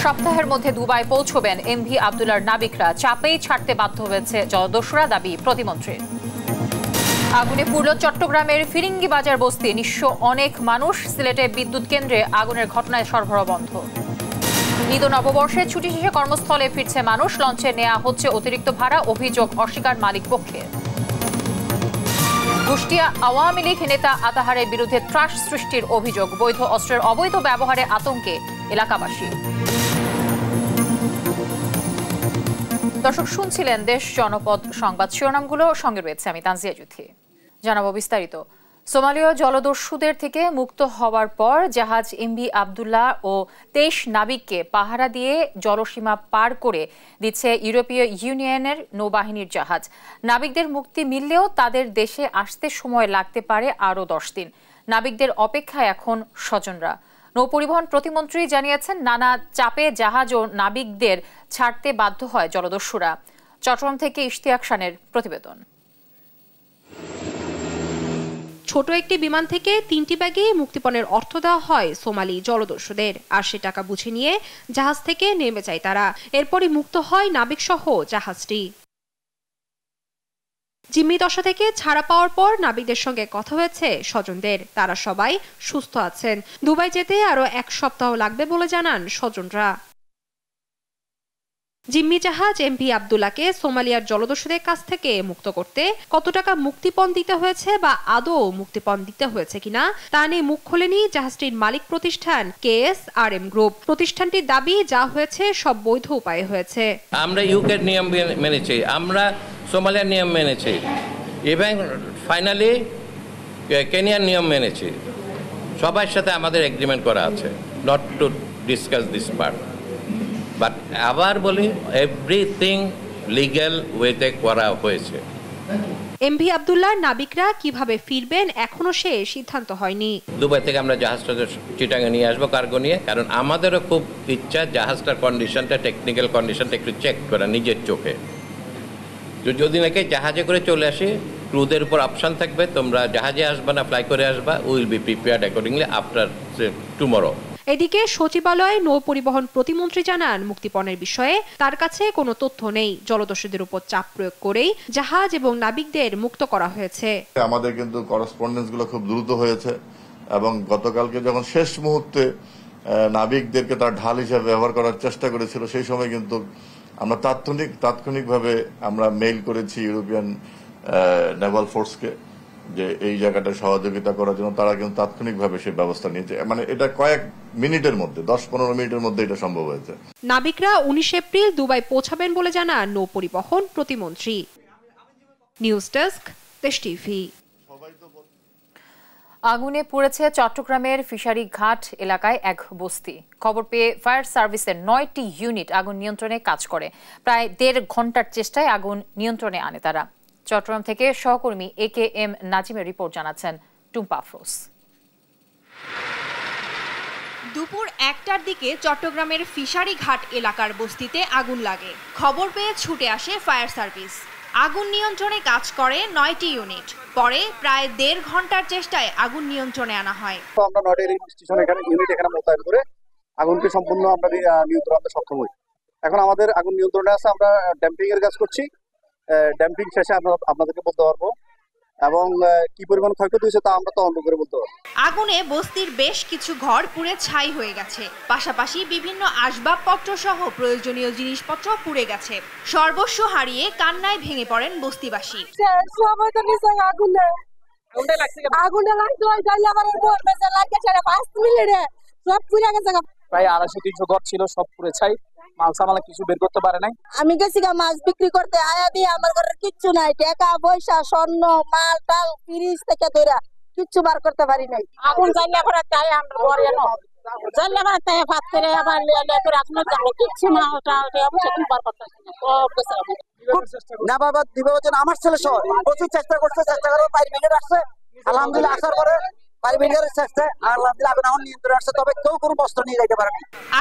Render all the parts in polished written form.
সপ্তাহের মধ্যে দুবাই পৌঁছবেন এমভি আব্দুল্লাহর নাবিকরা। চাপেই ছাড়তে বাধ্য হয়েছে জলদস্যুরা, দাবি প্রতিমন্ত্রীর। আগুনে পুরল চট্টগ্রামের ফিরিঙ্গি বাজার বস্তি। নিঃস্ব অনেক মানুষ। সিলেটে বিদ্যুৎ কেন্দ্রে আগুনের ঘটনায় সরবরাহ বন্ধ। ঈদ ও নববর্ষে ছুটি শেষে কর্মস্থলে ফিরছে মানুষ। লঞ্চে নেওয়া হচ্ছে অতিরিক্ত ভাড়া, অভিযোগ অস্বীকার মালিক পক্ষে। কুষ্টিয়া আওয়ামী লীগ নেতা আতাহারের বিরুদ্ধে ত্রাস সৃষ্টির অভিযোগ। বৈধ অস্ত্রের অবৈধ ব্যবহারে আতঙ্কে এলাকাবাসী। দর্শক শুনছিলেন দেশ জনপদ সংবাদ শিরোনামগুলো, সঙ্গে রয়েছে আমি তানজিয়া জুথি। জানাবো বিস্তারিত। সোমালীয় জলদস্যুদের থেকে মুক্ত হওয়ার পর জাহাজ এমভি আব্দুল্লাহ ও 23 নাবিককে পাহারা দিয়ে জলসীমা পার করে দিচ্ছে ইউরোপীয় ইউনিয়নের নৌবাহিনীর জাহাজ। নাবিকদের মুক্তি মিললেও তাদের দেশে আসতে সময় লাগতে পারে আরও 10 দিন। নাবিকদের অপেক্ষায় এখন স্বজনরা। নৌপরিবহন প্রতিমন্ত্রী জানিয়েছেন, নানা চাপে জাহাজ ও নাবিকদের ছাড়তে বাধ্য হয় জলদস্যুরা। চট্টগ্রাম থেকে ইশতিয়াক খানের প্রতিবেদন। ছোট একটি বিমান থেকে 3টি ব্যাগে মুক্তিপণের অর্থ দেওয়া হয় সোমালি জলদস্যুদের। আর সে টাকা বুঝে নিয়ে জাহাজ থেকে নেমে যায় তারা। এরপরই মুক্ত হয় নাবিক সহ জাহাজটি। জিম্মি দশা থেকে ছাড়া পাওয়ার পর নাবিকদের সঙ্গে কথা হয়েছে স্বজনদের। তারা সবাই সুস্থ আছেন। দুবাই যেতে আরো 1 সপ্তাহ লাগবে বলে জানান স্বজনরা। জিম্মি জাহাজ এমভি আব্দুল্লাহকে সোমালিয়ার জলদস্যুদের কাছ থেকে মুক্ত করতে কত টাকা মুক্তিপণ দিতে হয়েছে বা আদৌ মুক্তিপণ দিতে হয়েছে কিনা তা নিয়ে মুখ খোলেনি জাহাজটির মালিক প্রতিষ্ঠান KSRM গ্রুপ। প্রতিষ্ঠানটির দাবি, যা হয়েছে সব বৈধ উপায়ে হয়েছে। আমরা ইউকের নিয়ম মেনেছি, আমরা সোমালিয়ার নিয়ম মেনেছি, এবং ফাইনালি কেনিয়ার নিয়ম মেনেছি। সবার সাথে আমাদের এগ্রিমেন্ট করা আছে, not to discuss this part. But আবার বলি, এভরিথিং লিগ্যাল ওয়েতে করা হয়েছে। এমভি আব্দুল্লাহর নাবিকরা কিভাবে ফিরবেন এখনো সে সিদ্ধান্ত হয়নি। দুবাই থেকে আমরা জাহাজটা চিটাঙে নিয়ে আসবো কার্গো নিয়ে, কারণ আমাদেরও খুব ইচ্ছা জাহাজটার কন্ডিশনটা, টেকনিক্যাল কন্ডিশনটা একটু চেক করা নিজের চোখে। যদি নাকি জাহাজে করে চলে আসি, ক্রুদের উপর অপশন থাকবে, তোমরা জাহাজে আসবা না ফ্লাই করে আসবা, will be prepared accordingly after tomorrow. এদিকে সচিবালয়ে নৌ পরিবহন প্রতিমন্ত্রী জানান, মুক্তিপণের বিষয়ে তার কাছে কোনো তথ্য নেই। জলদস্যুদের উপর চাপ প্রয়োগ করেই জাহাজ এবং নাবিকদের মুক্ত করা হয়েছে। আমাদের কিন্তু করেসপন্ডেন্স গুলো খুব দ্রুত হয়েছে, এবং গতকালকে যখন শেষ মুহূর্তে নাবিকদেরকে তার ঢাল হিসেবে ব্যবহার করার চেষ্টা করেছিল, সেই সময় কিন্তু আমরা তাৎক্ষণিকভাবে আমরা মেইল করেছি ইউরোপিয়ান নেভাল ফোর্সকে যে এই জায়গাটা সহযোগিতা করার জন্য। তারা কিন্তু তাৎক্ষণিকভাবে সেই ব্যবস্থা নিয়েছে। মানে এটা কয়েক মিনিটের মধ্যে, 10-15 মিনিটের মধ্যে এটা সম্ভব হয়েছে। নাবিকরা 19 এপ্রিল দুবাই পৌঁছাবেন বলে জানান নৌ পরিবহন প্রতিমন্ত্রী। নিউজ ডেস্ক, দেশ টিভি। আগুনে পুড়েছে চট্টগ্রামের ফিশারি ঘাট এলাকায় এক বস্তি। খবর পেয়ে ফায়ার সার্ভিসের 9টি ইউনিট আগুন নিয়ন্ত্রণে কাজ করে। প্রায় 1.5 ঘন্টার চেষ্টায় আগুন নিয়ন্ত্রণে আনে তারা। চট্টগ্রাম থেকে সহকর্মী AKM নাজিমের রিপোর্ট জানাচ্ছেন টুম্পা আফরোজ। দুপুর 1টার দিকে চট্টগ্রামের ফিশারি ঘাট এলাকার বস্তিতে আগুন লাগে। খবর পেয়ে ছুটে আসে ফায়ার সার্ভিস। আগুন নিয়ন্ত্রণে কাজ করে 9টি ইউনিট। পরে প্রায় 1.5 ঘন্টার চেষ্টায় আগুন নিয়ন্ত্রণে আনা হয়। আমরা 9টি স্টেশন ইউনিট এখানে মোতায়েন করে আগুনকে সম্পূর্ণ আমরা নিয়ন্ত্রণ করতে সক্ষম হই। এখন আমাদের আগুন নিয়ন্ত্রণে আছে। আমরা ড্যাম্পিং এর কাজ করছি। ড্যাম্পিং শেষে আপনাদেরকে বলতে পারবো, এবং কি পরিমাণ ক্ষয়ক্ষতি হয়েছে তা আমরা তদন্ত করে বলতে পারবো। আগুনে বস্তির বেশ কিছু ঘর পুড়ে ছাই হয়ে গেছে। পাশাপাশি বিভিন্ন আসবাবপত্র সহ প্রয়োজনীয় জিনিসপত্র পুড়ে গেছে। সর্বস্ব হারিয়ে কান্নায় ভেঙে পড়েন বস্তিবাসী। প্রায় 250-300 ঘর ছিল, সব পুড়ে ছাই। মালসামালা কিছু বের করতে পারে নাই। আমি গেছি মাছ বিক্রি করতে, আয়া দিয়ে আমার ঘরের কিচ্ছু নাই। টাকা পয়সা, স্বর্ণ, মাল টাল, ফ্রিজ থেকে ধরে কিচ্ছু বার করতে পারি নাই। আগুন জ্বালিয়ে পড়ে তাই আমরা ঘরে এলো, জ্বালিয়ে পড়ে তাই ভাত করে আবার এখনো কিচ্ছু না, ওটা বার করতেছি না। না বাবা দিবে আমার ছেলে সহ প্রচুর চেষ্টা করছে, চেষ্টা করে ফায়ার ব্রিগেড আসছে। আলহামদুলিল্লাহ আসার পরে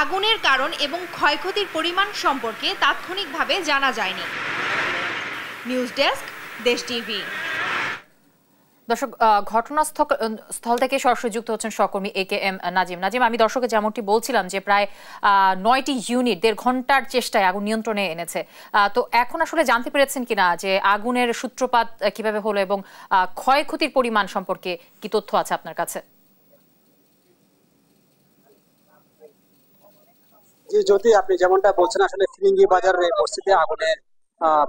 আগুনের কারণ এবং ক্ষয়ক্ষতির পরিমাণ সম্পর্কে তাৎক্ষণিকভাবে জানা যায়নি। নিউজ ডেস্ক, দেশ টিভি। দর্শক, ঘটনাস্থল থেকে সরাসরি যুক্ত হচ্ছেন সহকর্মী AKM নাজিম। আমি দর্শকে যেমনটি বলছিলাম যে প্রায় 9টি ইউনিট 1.5 ঘন্টার চেষ্টায় আগুন নিয়ন্ত্রণে এনেছে। তো এখন আসলে জানতে পেরেছেন কিনা যে আগুনের সূত্রপাত কিভাবে হলো এবং ক্ষয়ক্ষতির পরিমাণ সম্পর্কে কি তথ্য আছে আপনার কাছে? যদি আপনি যেমনটা বলছেন, আসলে ফিরিঙ্গি বাজারের বস্তিতে আগুনে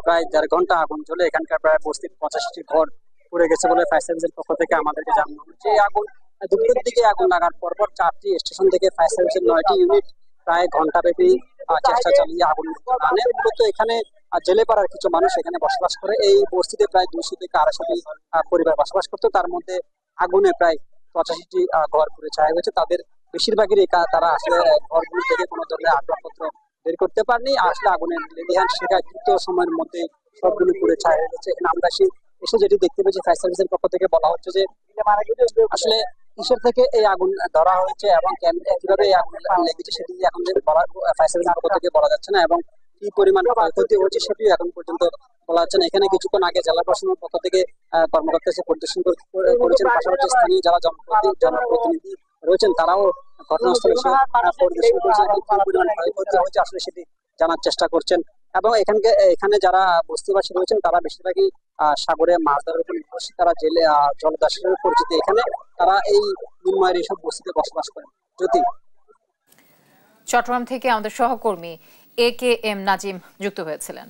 প্রায় 1.5 ঘন্টা আগুন জ্বলে এখানকার প্রায় বস্তির 85টি ঘর পুড়ে গেছে বলে ফায়ার সার্ভিসের পক্ষ থেকে আমাদেরকে জানানো হয়েছে। এই আগুন দুপুরের দিকে আগুন লাগার পরপর 4টি স্টেশন থেকে ফায়ার সার্ভিসের 9টি ইউনিট প্রায় ঘন্টাব্যাপী চেষ্টা চালিয়ে আগুন আনে। মূলত এখানে জেলেপাড়ার কিছু মানুষ এখানে বসবাস করে। এই বস্তিতে প্রায় 200 থেকে 250টি পরিবার বসবাস করতো। তার মধ্যে আগুনে প্রায় 85টি ঘর পুড়ে ছায়া হয়েছে। তাদের বেশিরভাগেরই তারা আসলে ঘরগুলো থেকে কোনো ধরনের আসবাবপত্র বের করতে পারেনি। আসলে আগুনের লেলিহান শিখা দ্রুত সময়ের মধ্যে সবগুলো পুড়ে ছায়া হয়ে গেছে। এখানে আমরা এসে যেটি দেখতে পেয়েছি, ফায়ার সার্ভিসের পক্ষ থেকে বলা হচ্ছে যে আসলে কিসের থেকে এই আগুন ধরা হয়েছে এবং কিভাবে এই আগুন লেগেছে সেটি এখন ফায়ার সার্ভিসের পক্ষ থেকে বলা যাচ্ছে না, এবং কি পরিমাণ ক্ষয়ক্ষতি হয়েছে সেটিও এখন পর্যন্ত বলা যাচ্ছে না। এখানে কিছুক্ষণ আগে জেলা প্রশাসনের পক্ষ থেকে কর্মকর্তা এসে পরিদর্শন করেছেন। পাশাপাশি স্থানীয় যারা জনপ্রতিনিধি রয়েছেন তারাও ঘটনাস্থলে এসে পরিদর্শন করেছেন। কি পরিমাণ ক্ষয়ক্ষতি হয়েছে আসলে সেটি জানার চেষ্টা করছেন। এবং এখানে যারা বস্তিবাসী রয়েছেন তারা বেশিরভাগই সাগরে মাছ ধরার উপর নির্ভরশীল। তারা জেলে জলদাস হিসেবে পরিচিত। এখানে তারা এই নিম্নয়ের এইসব বস্তিতে বসবাস করেন। যদি চট্টগ্রাম থেকে আমাদের সহকর্মী AKM নাজিম যুক্ত হয়েছিলেন।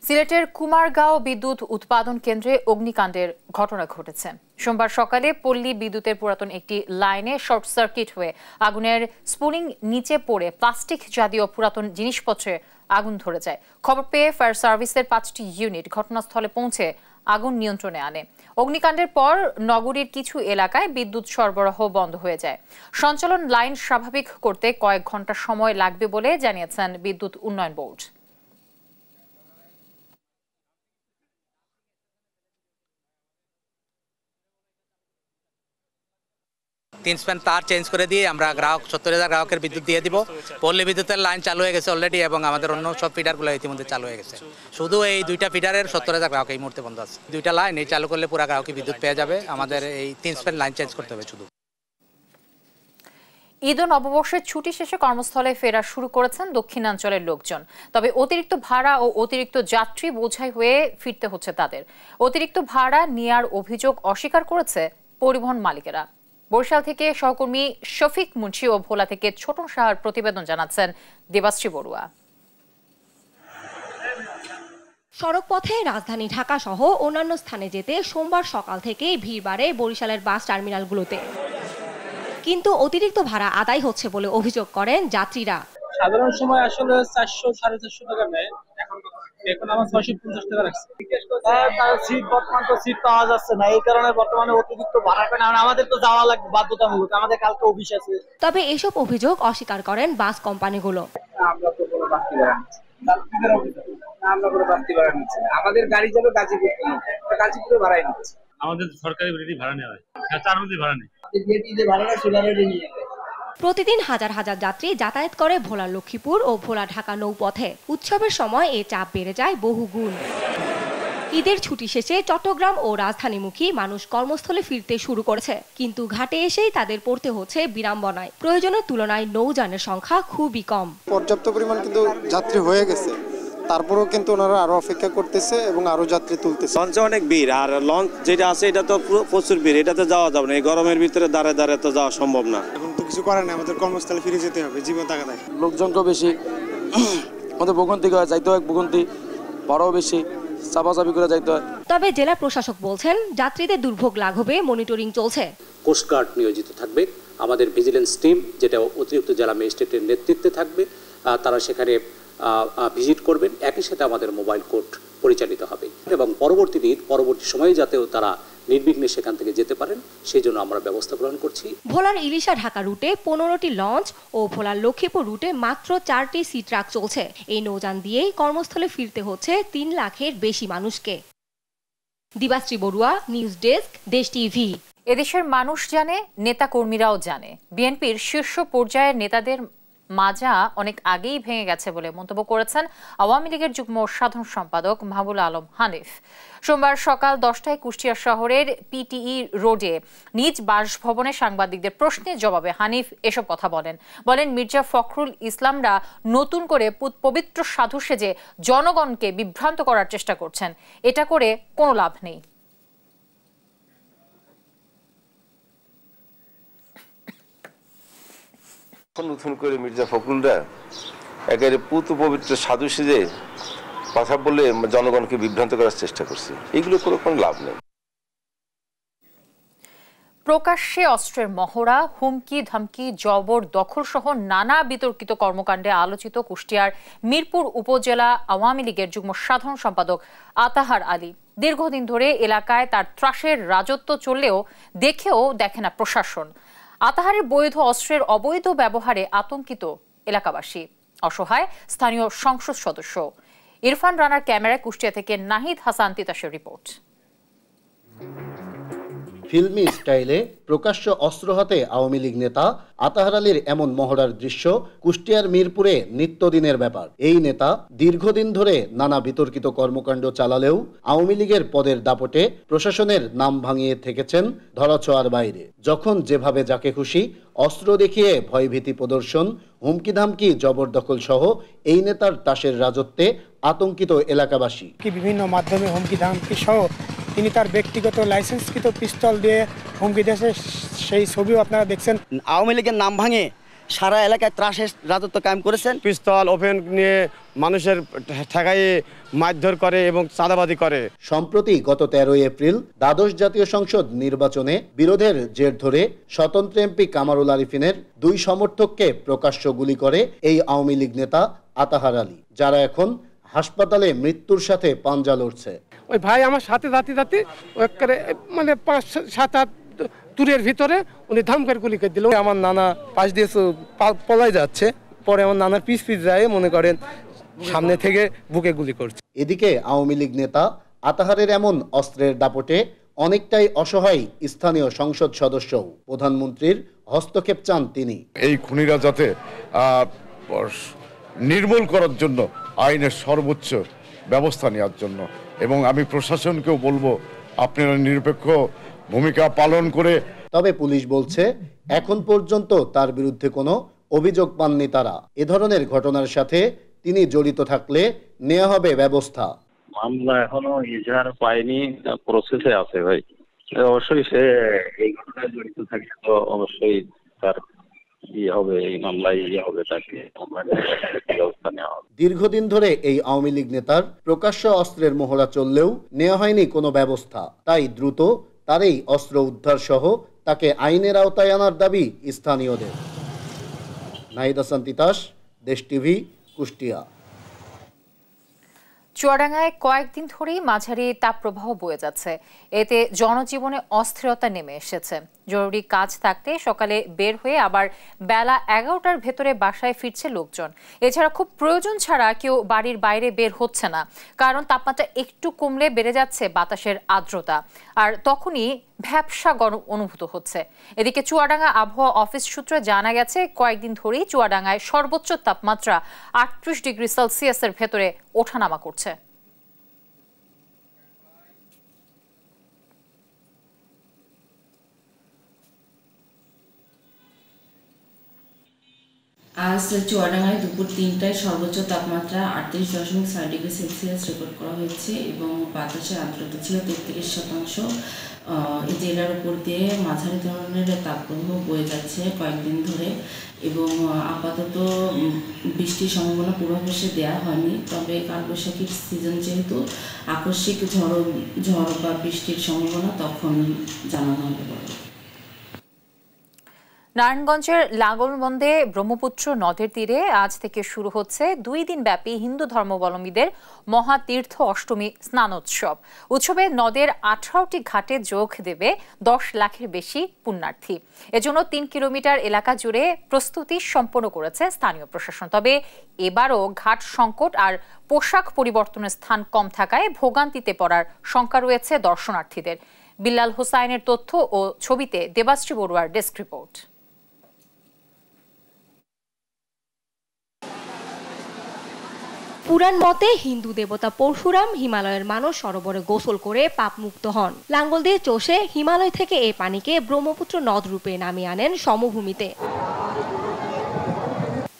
সিলেটের কুমারগাঁও বিদ্যুৎ উৎপাদন কেন্দ্রে অগ্নিকাণ্ডের ঘটনা ঘটেছে। সোমবার সকালে পল্লী বিদ্যুতের পুরাতন একটি লাইনে শর্ট সার্কিট হয়ে আগুনের স্পুলিং নিচে পড়ে প্লাস্টিক জাতীয় পুরাতন জিনিসপত্রে আগুন ধরে যায়। খবর পেয়ে ফায়ার সার্ভিসের 5টি ইউনিট ঘটনাস্থলে পৌঁছে আগুন নিয়ন্ত্রণে আনে। অগ্নিকাণ্ডের পর নগরীর কিছু এলাকায় বিদ্যুৎ সরবরাহ বন্ধ হয়ে যায়। সঞ্চালন লাইন স্বাভাবিক করতে কয়েক ঘন্টা সময় লাগবে বলে জানিয়েছেন বিদ্যুৎ উন্নয়ন বোর্ড। তিন স্প্যান তার চেঞ্জ করে দিয়ে আমরা 70,000 গ্রাহকের বিদ্যুৎ দিয়ে দিব। পল্লী বিদ্যুতের লাইন চালু হয়ে গেছে অলরেডি, এবং আমাদের অন্য সব ফিডারগুলো ইতিমধ্যে চালু হয়ে গেছে। শুধু এই 2টা ফিডারের 70,000 গ্রাহক এই মুহূর্তে বন্ধ আছে। 2টা লাইন এই চালু করলে পুরো গ্রাহকই বিদ্যুৎ পেয়ে যাবে। আমাদের এই 3 স্প্যান লাইন চেঞ্জ করতে হবে শুধু। ঈদ ও নববর্ষের ছুটি শেষে কর্মস্থলে ফেরা শুরু করেছেন দক্ষিণাঞ্চলের লোকজন। তবে অতিরিক্ত ভাড়া ও অতিরিক্ত যাত্রী বোঝাই হয়ে ফিরতে হচ্ছে তাদের। অতিরিক্ত ভাড়া নেওয়ার অভিযোগ অস্বীকার করেছে পরিবহন মালিকেরা। বরিশাল থেকে সহকর্মী শফিক মুন্সি ও ভোলা থেকে ছোটন সাহার প্রতিবেদন জানাচ্ছেন দেবাশ্রী বড়ুয়া। সড়ক পথে রাজধানী ঢাকা সহ অন্যান্য স্থানে যেতে সোমবার সকাল থেকে ভিড় বাড়ে বরিশালের বাস টার্মিনালগুলোতে। কিন্তু অতিরিক্ত ভাড়া আদায় হচ্ছে বলে অভিযোগ করেন যাত্রীরা। সাধারণ সময় আসলে 400-450 টাকা নেয়, এখন আমার 650 টাকা রাখছে। বর্তমান তো সিট পাওয়া যাচ্ছে না, এই কারণে বর্তমানে অতিরিক্ত ভাড়া পায় না। আমাদের তো যাওয়া লাগবে বাধ্যতামূলক, আমাদের কালকে অফিস আছে। তবে এসব অভিযোগ অস্বীকার করেন বাস কোম্পানিগুলো। আমরা তো কোনো বাড়তি ভাড়া আমরা কোনো বাড়তি ভাড়া নিচ্ছি না। আমাদের গাড়ি যাবে গাজীপুর, গাজীপুরে ভাড়াই নিচ্ছে। আমাদের সরকারি রেডি ভাড়া নেওয়া হয়, তার মধ্যে ভাড়া নেই। প্রতিদিন হাজার হাজার যাত্রী যাতায়াত করে ভোলা লক্ষ্মীপুর ও ভোলা ঢাকা নৌপথে। উৎসবের সময় এ চাপ বেড়ে যায় বহুগুণ। ঈদের ছুটি শেষে চট্টগ্রাম ও রাজধানীমুখী মানুষ কর্মস্থলে ফিরতে শুরু করেছে, কিন্তু ঘাটে এসেই তাদের পড়তে হচ্ছে বিড়ম্বনায়। প্রয়োজনের তুলনায় নৌযানের সংখ্যা খুবই কম। পর্যাপ্ত পরিমাণ কিন্তু যাত্রী হয়ে গেছে, তারপরেও কিন্তু ওনারা আরো অপেক্ষা করতেছে এবং আরো যাত্রী তুলতেছে। লঞ্চে অনেক ভিড়, আর লঞ্চ যেটা আছে এটা তো প্রচুর ভিড়, এটাতে যাওয়া যাবে না। এই গরমের ভিতরে দাঁড়ায় দাঁড়ায় তো যাওয়া সম্ভব না। এখন তো কিছু করার নেই, আমাদের কর্মস্থলে ফিরে যেতে হবে জীবন তাগাদায়। লোকজনও বেশি, আমাদের ভোগান্তি করে যাইতে হয়, ভোগান্তি ভাড়াও বেশি, চাপাচাপি করে যাইতে হয়। তবে জেলা প্রশাসক বলছেন যাত্রীদের দুর্ভোগ লাঘবে মনিটরিং চলছে। কোস্টগার্ড নিয়োজিত থাকবে, আমাদের ভিজিলেন্স টিম যেটা অতিরিক্ত জেলা ম্যাজিস্ট্রেটের নেতৃত্বে থাকবে, তারা সেখানে ভিজিট করবেন। একই সাথে আমাদের মোবাইল কোর্ট পরিচালিত হবে এবং পরবর্তী সময়ে যাতেও তারা নির্বিঘ্নে সেখান থেকে যেতে পারেন সেই জন্য আমরা ব্যবস্থা গ্রহণ করছি। ভোলার ইলিশা ঢাকা রুটে 15টি লঞ্চ ও ভোলার লক্ষ্মীপুর রুটে মাত্র 4টি সি ট্রাক চলছে। এই নৌযান দিয়েই কর্মস্থলে ফিরতে হচ্ছে 3 লাখের বেশি মানুষকে। দেবাশ্রী বড়ুয়া, নিউজ ডেস্ক, দেশ টিভি। এদেশের মানুষ জানে, নেতা কর্মীরাও জানে। বিএনপির শীর্ষ পর্যায়ের নেতাদের মাজা অনেক আগেই ভেঙে গেছে বলে মন্তব্য করেছেন আওয়ামী লীগের যুগ্ম সাধারণ সম্পাদক মাহবুব আলম হানিফ। সোমবার সকাল 10টায় কুষ্টিয়া শহরের পিটিই রোডে নিজ বাসভবনে সাংবাদিকদের প্রশ্নের জবাবে হানিফ এসব কথা বলেন মির্জা ফখরুল ইসলামরা নতুন করে পবিত্র সাধু সেজে জনগণকে বিভ্রান্ত করার চেষ্টা করছেন, এটা করে কোনো লাভ নেই। নতুন করে মির্জা ফখরুলরা একেবারে পুত পবিত্র সাধু সেজে কথা বলে জনগণকে বিভ্রান্ত করার চেষ্টা করছে, এগুলো কোনো লাভ নেই। প্রকাশ্যে অস্ত্রের মহড়া, হুমকি ধামকি, জবর দখল সহ নানা বিতর্কিত কর্মকাণ্ডে আলোচিত কুষ্টিয়ার মিরপুর উপজেলা আওয়ামী লীগের যুগ্ম সাধারণ সম্পাদক আতাহার আলী। দীর্ঘদিন ধরে এলাকায় তার ত্রাসের রাজত্ব চললেও দেখে না প্রশাসন। আতাহারের বৈধ অস্ত্রের অবৈধ ব্যবহারে আতঙ্কিত এলাকাবাসী, অসহায় স্থানীয় সংসদ সদস্য। ইরফান রানার ক্যামেরায় কুষ্টিয়া থেকে নাহিদ হাসান তিতাসের রিপোর্ট। ফিল্মি স্টাইলে প্রকাশ্য অস্ত্র হাতে আওয়ামী লীগ নেতা আতাহার আলীর এমন মহড়ার দৃশ্য কুষ্টিয়ার মিরপুরে নিত্যদিনের ব্যাপার। এই নেতা দীর্ঘদিন ধরে নানা বিতর্কিত কর্মকাণ্ড চালালেও আওয়ামী লীগের পদের দাপটে প্রশাসনের নাম ভাঙিয়ে থেকেছেন ধরাছোঁয়ার বাইরে। যখন যেভাবে যাকে খুশি অস্ত্র দেখিয়ে ভয়ভীতি প্রদর্শন, হুমকি ধামকি, জবরদখল সহ এই নেতার তাসের রাজত্বে আতঙ্কিত এলাকাবাসী। বিভিন্ন মাধ্যমে হুমকি ধামকি সহ তিনি তার ব্যক্তিগত লাইসেন্সকৃত পিস্তল দিয়ে হুমকি দিয়েছে, সেই ছবিও আপনারা দেখছেন। আওয়ামী লীগের নাম ভাঙে সারা এলাকায় ত্রাসের রাজত্ব কায়েম করেছেন। পিস্তল ওপেন নিয়ে মানুষের ঠেকাইয়ে মারধর করে এবং চাঁদাবাজি করে। সম্প্রতি গত 13 এপ্রিল দ্বাদশ জাতীয় সংসদ নির্বাচনে বিরোধের জের ধরে স্বতন্ত্র এমপি কামারুল আরিফিনের 2 সমর্থককে প্রকাশ্য গুলি করে এই আওয়ামী লীগ নেতা আতাহার আলী, যারা এখন হাসপাতালে মৃত্যুর সাথে পাঞ্জা লড়ছে। ওই ভাই আমার সাথে যাতে মানে 5-7 দূরের ভিতরে উনি ধামকার গুলি করে দিল। আমার নানা পাশ দিয়ে পলাই যাচ্ছে, পরে আমার নানার পিছ যায় মনে করেন সামনে থেকে বুকে গুলি করছে। এদিকে আওয়ামী লীগ নেতা আতাহারের এমন অস্ত্রের দাপটে অনেকটাই অসহায় স্থানীয় সংসদ সদস্য। প্রধানমন্ত্রীর হস্তক্ষেপ চান তিনি। এই খুনিরা যাতে নির্মূল করার জন্য আইনের সর্বোচ্চ ব্যবস্থা নেওয়ার জন্য, এবং আমি প্রশাসনকেও বলবো আপনারা নিরপেক্ষ ভূমিকা পালন করে। তবে পুলিশ বলছে এখন পর্যন্ত তার বিরুদ্ধে কোনো অভিযোগ পাননি তারা। এ ধরনের ঘটনার সাথে তিনি জড়িত থাকলে নেওয়া হবে ব্যবস্থা। মামলা এখনো ইজাহার পায়নি, প্রসেসে আছে ভাই। অবশ্যই সে এই ঘটনায় জড়িত থাকলে তো অবশ্যই তার দীর্ঘদিন ধরে এই আওয়ামী লীগ নেতার প্রকাশ্য অস্ত্রের মহড়া চললেও নেওয়া হয়নি কোনো ব্যবস্থা। তাই দ্রুত তার এই অস্ত্র উদ্ধার সহ তাকে আইনের আওতায় আনার দাবি স্থানীয়দের। নাহিদ হাসান তিতাস, দেশ টিভি, কুষ্টিয়া। চুয়াডাঙ্গায় কয়েকদিন ধরেই মাঝারি তাপপ্রবাহ বয়ে যাচ্ছে। এতে জনজীবনে অস্থিরতা নেমে এসেছে। জরুরি কাজ থাকতে সকালে বের হয়ে আবার বেলা 11টার ভেতরে বাসায় ফিরছে লোকজন। এছাড়া খুব প্রয়োজন ছাড়া কেউ বাড়ির বাইরে বের হচ্ছে না, কারণ তাপমাত্রা একটু কমলে বেড়ে যাচ্ছে বাতাসের আর্দ্রতা, আর তখনই ভ্যাপসা গরম অনুভূত হচ্ছে। এদিকে চুয়াডাঙ্গা আবহাওয়া অফিস সূত্রে জানা গেছে, কয়েকদিন ধরেই চুয়াডাঙ্গায় সর্বোচ্চ তাপমাত্রা 38 ডিগ্রি সেলসিয়াসের ভেতরে ওঠানামা করছে। আজ চুয়াডাঙ্গায় দুপুর 3টায় সর্বোচ্চ তাপমাত্রা 38.6 ডিগ্রি সেলসিয়াস রেকর্ড করা হয়েছে এবং বাতাসের আর্দ্রতা ছিল 33%। এই জেলার উপর দিয়ে মাঝারি ধরনের তাপপ্রবাহ বয়ে যাচ্ছে কয়েকদিন ধরে, এবং আপাতত বৃষ্টির সম্ভাবনা পূর্বাভাসে দেওয়া হয়নি। তবে কালবৈশাখীর সিজন যেহেতু আকস্মিক ঝড় বা বৃষ্টির সম্ভাবনা তখন জানানো হবে। নারায়ণগঞ্জের লাঙ্গলবন্দে ব্রহ্মপুত্র নদের তীরে আজ থেকে শুরু হচ্ছে 2 দিন ব্যাপী হিন্দু ধর্মাবলম্বীদের মহাতীর্থ অষ্টমী স্নানোৎসব। উৎসবে নদের 18টি ঘাটে যোগ দেবে 10 লাখের বেশি পুণ্যার্থী। এজন্য 3 কিলোমিটার এলাকা জুড়ে প্রস্তুতি সম্পন্ন করেছে স্থানীয় প্রশাসন। তবে এবারও ঘাট সংকট আর পোশাক পরিবর্তনের স্থান কম থাকায় ভোগান্তিতে পড়ার শঙ্কা রয়েছে দর্শনার্থীদের। বিল্লাল হোসাইনের তথ্য ও ছবিতে দেবাশ্রী বড়ুয়ার ডেস্ক রিপোর্ট। পুরাণ মতে হিন্দু দেবতা পরশুরাম হিমালয়ের মানস সরোবরে গোসল করে পাপ মুক্ত হন। লাঙ্গল দিয়ে চষে হিমালয় থেকে এই পানিকে ব্রহ্মপুত্র নদ রূপে নামিয়ে আনেন সমভূমিতে।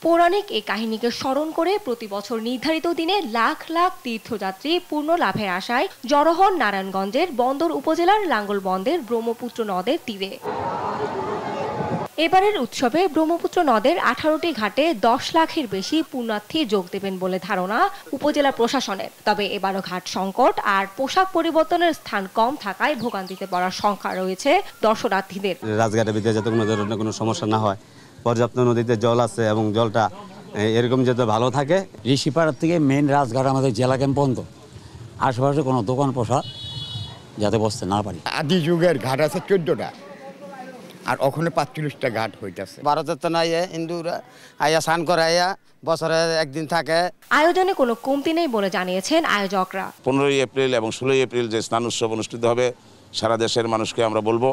পৌরাণিক এই কাহিনীকে স্মরণ করে প্রতি বছর নির্ধারিত দিনে লাখ লাখ তীর্থযাত্রী পূর্ণ লাভের আশায় জড়ো হন নারায়ণগঞ্জের বন্দর উপজেলার লাঙ্গল বন্দরের ব্রহ্মপুত্র নদের তীরে। এবারের উৎসবে ব্রহ্মপুত্র নদের 18টি ঘাটে 10 লাখের বেশি পুণ্যার্থী যোগ দেবেন বলে ধারণা উপজেলা প্রশাসনের। তবে এবারও ঘাট সংকট আর পোশাক পরিবর্তনের স্থান কম থাকায় ভোগান্তিতে পড়ার সংখ্যা রয়েছে দর্শনার্থীদের। রাজঘাটের ভিতরে যাতে কোনো ধরনের কোনো সমস্যা না হয়, পর্যাপ্ত নদীতে জল আছে এবং জলটা এরকম যাতে ভালো থাকে। ঋষিপাড়ার থেকে মেন রাজঘাট আমাদের জেলা ক্যাম্প পর্যন্ত আশেপাশে কোনো দোকান পোশাক যাতে বসতে না পারি। আদি যুগের ঘাট আছে 14টা, আর ওখানে 45টা ঘাট হইতেছে। ভারতের তো নাই, হিন্দুরা আয়া স্নান করে আয়া বছরে একদিন থাকে। আয়োজনে কোনো কমতি নেই বলে জানিয়েছেন আয়োজকরা। 15 এপ্রিল এবং 16 এপ্রিল যে স্নান উৎসব অনুষ্ঠিত হবে, সারা দেশের মানুষকে আমরা বলবো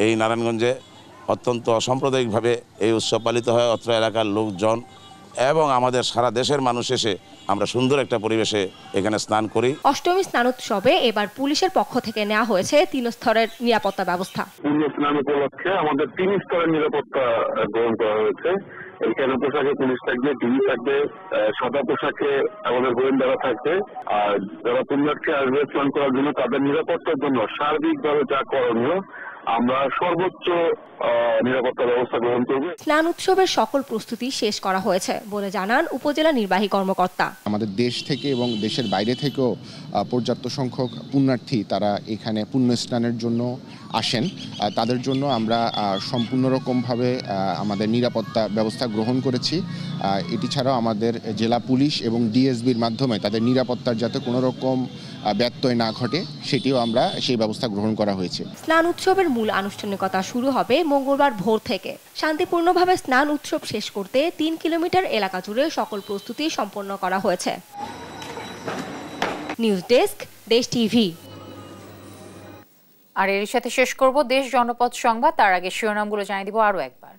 এই নারায়ণগঞ্জে অত্যন্ত সাম্প্রদায়িকভাবে এই উৎসব পালিত হয়। অত্র এলাকার লোকজন এবং আমাদের সারা দেশের মানুষ এসে আমরা সুন্দর একটা পরিবেশে এখানে স্নান করি। অষ্টমী স্নানোৎসবে এবার পুলিশের পক্ষ থেকে নেওয়া হয়েছে 3 স্তরের নিরাপত্তা ব্যবস্থা। পূর্ণ স্নান উপলক্ষে আমাদের 3 স্তরের নিরাপত্তা গ্রহণ করা হয়েছে। এখানে পোশাকে পুলিশ থাকবে, টিভি থাকবে, সাদা পোশাকে আমাদের গোয়েন্দারা থাকবে। আর যারা পুণ্যার্থী আসবে স্নান করার জন্য তাদের নিরাপত্তার জন্য সার্বিকভাবে যা করণীয় আমরা সর্বোচ্চ নিরাপত্তা ব্যবস্থা গ্রহণ করব। স্নান উৎসবের সকল প্রস্তুতি শেষ করা হয়েছে বলে জানান উপজেলা নির্বাহী কর্মকর্তা। আমাদের দেশ থেকে এবং দেশের বাইরে থেকেও পর্যাপ্ত সংখ্যক পুণ্যার্থী তারা এখানে পুণ্য স্নানের জন্য আসেন। তাদের জন্য আমরা সম্পূর্ণ রকমভাবে আমাদের নিরাপত্তা ব্যবস্থা গ্রহণ করেছি। এটি ছাড়াও আমাদের জেলা পুলিশ এবং ডিএসবির মাধ্যমে তাদের নিরাপত্তার যাতে কোনো রকম ব্যত্যয় না ঘটে সেটিও আমরা সেই ব্যবস্থা গ্রহণ করা হয়েছে। স্নান উৎসবের মূল আনুষ্ঠানিকতা শুরু হবে মঙ্গলবার ভোর থেকে। শান্তিপূর্ণভাবে স্নান উৎসব শেষ করতে 3 কিলোমিটার এলাকা জুড়ে সকল প্রস্তুতি সম্পন্ন করা হয়েছে। নিউজ ডেস্ক, দেশ টিভি। আর এর সাথে শেষ করব দেশ জনপদ সংবাদ। তার আগে শিরোনামগুলো জানিয়ে দিব আরো একবার।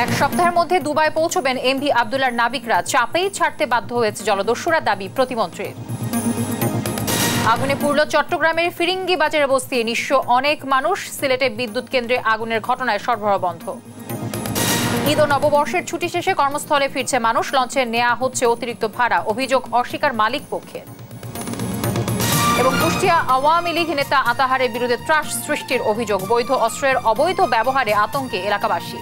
এক সপ্তাহের মধ্যে দুবাই পৌঁছবেন এমভি আব্দুল্লাহর নাবিকরা, চাপেই ছাড়তে বাধ্য হয়েছে জলদস্যুরা, দাবি প্রতিমন্ত্রীর। আগুনে পুড়ল চট্টগ্রামের ফিরিঙ্গি বাজারে বস্তি, নিঃস্ব অনেক মানুষ। সিলেটে বিদ্যুৎ কেন্দ্রে আগুনের ঘটনায় সরবরাহ বন্ধ। ঈদ ও নববর্ষের ছুটি শেষে কর্মস্থলে ফিরছে মানুষ, লঞ্চে নেওয়া হচ্ছে অতিরিক্ত ভাড়া, অভিযোগ অস্বীকার মালিক পক্ষের। এবং কুষ্টিয়া আওয়ামী লীগ নেতা আতাহারের বিরুদ্ধে ত্রাস সৃষ্টির অভিযোগ, বৈধ অস্ত্রের অবৈধ ব্যবহারে আতঙ্কে এলাকাবাসী।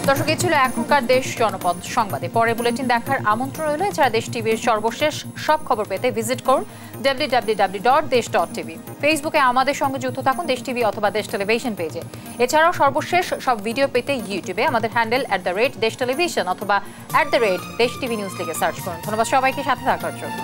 দর্শক, এই ছিল এখনকার দেশ জনপদ সংবাদে। পরের বুলেটিন দেখার আমন্ত্রণ রইল। এছাড়া দেশ টিভির সর্বশেষ সব খবর পেতে ভিজিট করুন www.desh.tv। ফেসবুকে আমাদের সঙ্গে যুক্ত থাকুন দেশ টিভি অথবা দেশ টেলিভিশন পেজে। এছাড়াও সর্বশেষ সব ভিডিও পেতে ইউটিউবে আমাদের হ্যান্ডেল @দেশ টেলিভিশন অথবা @দেশ টিভি নিউজ লিখে সার্চ করুন। ধন্যবাদ সবাইকে সাথে থাকার জন্য।